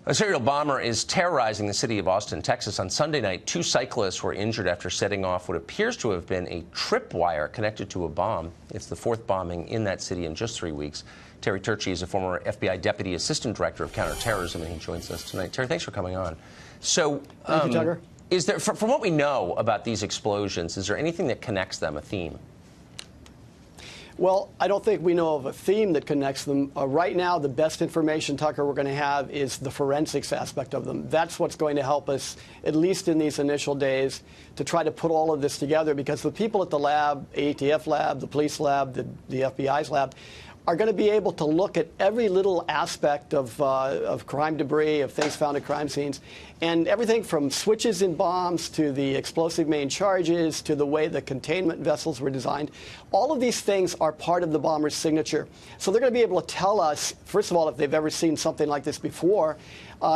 A serial bomber is terrorizing the city of Austin, Texas. On Sunday night, 2 cyclists were injured after setting off what appears to have been a tripwire connected to a bomb. It's the 4th bombing in that city in just 3 weeks. Terry Turchi is a former FBI Deputy Assistant Director of Counterterrorism, and he joins us tonight. Terry, thanks for coming on. So, Thank you, Tucker. Is there, from what we know about these explosions, is there anything that connects them, a theme? Well, I don't think we know of a theme that connects them. Right now, the best information, Tucker, we're going to have is the forensics aspect of them. That's what's going to help us, at least in these initial days, to try to put all of this together, because the people at the lab, ATF lab, the police lab, the FBI's lab, are going to be able to look at every little aspect of crime debris, of things found at crime scenes, and everything from switches in bombs to the explosive main charges to the way the containment vessels were designed. All of these things are part of the bomber's signature. So they're going to be able to tell us, first of all, if they've ever seen something like this before.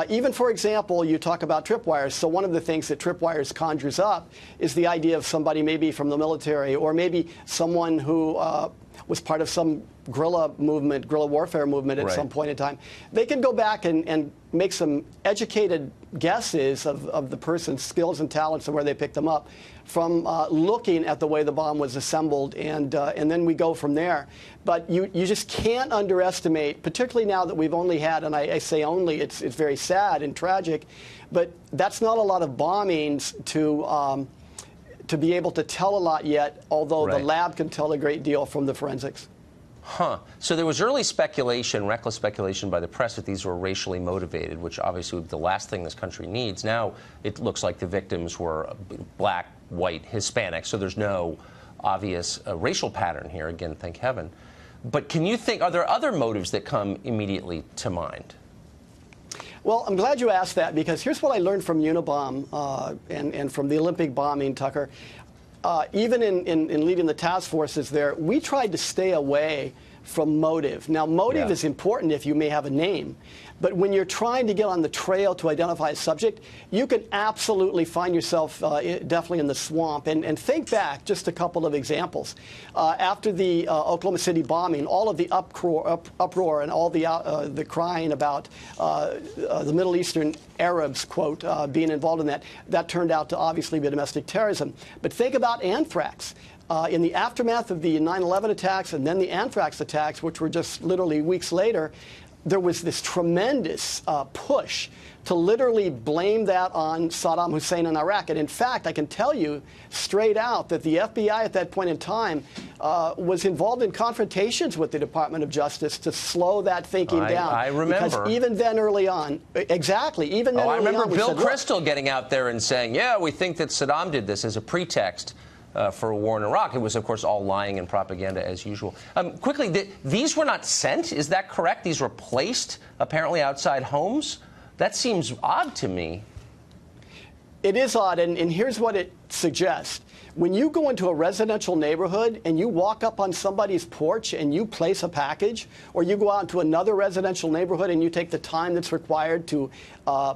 Even, for example, you talk about tripwires. So one of the things that tripwires conjures up is the idea of somebody maybe from the military, or maybe someone who was part of some guerrilla movement, guerrilla warfare movement at some point in time. They can go back and make some educated guesses of the person's skills and talents and where they picked them up from looking at the way the bomb was assembled, and then we go from there. But you just can't underestimate, particularly now that we've only had, and I say only, it's very sad and tragic, but that's not a lot of bombings to be able to tell a lot yet, although the lab can tell a great deal from the forensics. Huh. So there was early speculation, reckless speculation by the press that these were racially motivated, which obviously would be the last thing this country needs. Now it looks like the victims were black, white, Hispanic, so there's no obvious racial pattern here. Again, thank heaven. But can you think, are there other motives that come immediately to mind? Well, I'm glad you asked that, because here's what I learned from Unabomb and from the Olympic bombing, Tucker. Even in leading the task forces there, we tried to stay away from motive. Now, motive is important if you may have a name, but when you're trying to get on the trail to identify a subject, you can absolutely find yourself definitely in the swamp. And think back, just a couple of examples. After the Oklahoma City bombing, all of the uproar and all the crying about the Middle Eastern Arabs, quote, being involved in that turned out to obviously be domestic terrorism. But think about anthrax. In the aftermath of the 9/11 attacks and then the anthrax attacks, which were just literally weeks later, there was this tremendous push to literally blame that on Saddam Hussein in Iraq. And in fact, I can tell you straight out that the FBI at that point in time was involved in confrontations with the Department of Justice to slow that thinking down. I remember. Because even then early on, even then I early remember on, Bill Kristol getting out there and saying, yeah, we think that Saddam did this as a pretext for a war in Iraq. It was, of course, all lying and propaganda as usual. Quickly, these were not sent. Is that correct? These were placed, apparently, outside homes? That seems odd to me. It is odd, and here's what it suggests. When you go into a residential neighborhood and you walk up on somebody's porch and you place a package, or you go out into another residential neighborhood and you take the time that's required to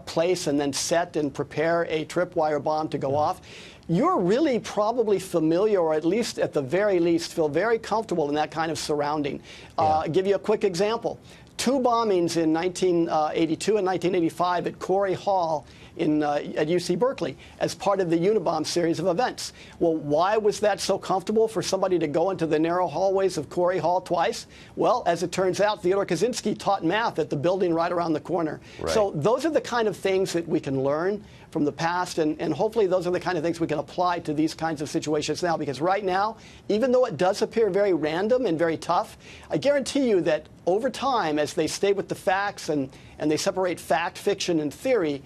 place and then set and prepare a tripwire bomb to go off, you're really probably familiar, or at least at the very least feel very comfortable in that kind of surrounding. I'll give you a quick example. 2 bombings in 1982 and 1985 at Corey Hall at UC Berkeley as part of the Unabomb series of events. Well, why was that so comfortable for somebody to go into the narrow hallways of Corey Hall twice? Well, as it turns out, Theodore Kaczynski taught math at the building right around the corner. Right. So those are the kind of things that we can learn from the past, and hopefully those are the kind of things we can apply to these kinds of situations now, because right now, even though it does appear very random and very tough, I guarantee you that over time, as they stay with the facts and they separate fact, fiction, and theory,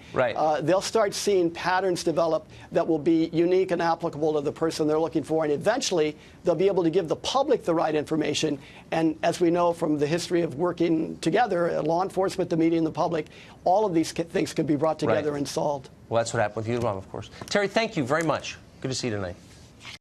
they'll start seeing patterns develop that will be unique and applicable to the person they're looking for, and eventually they'll be able to give the public the right information. And as we know from the history of working together, law enforcement, the media, and the public, all of these things can be brought together and solved. Well, that's what happened with Unabomb, of course. Terry, thank you very much. Good to see you tonight.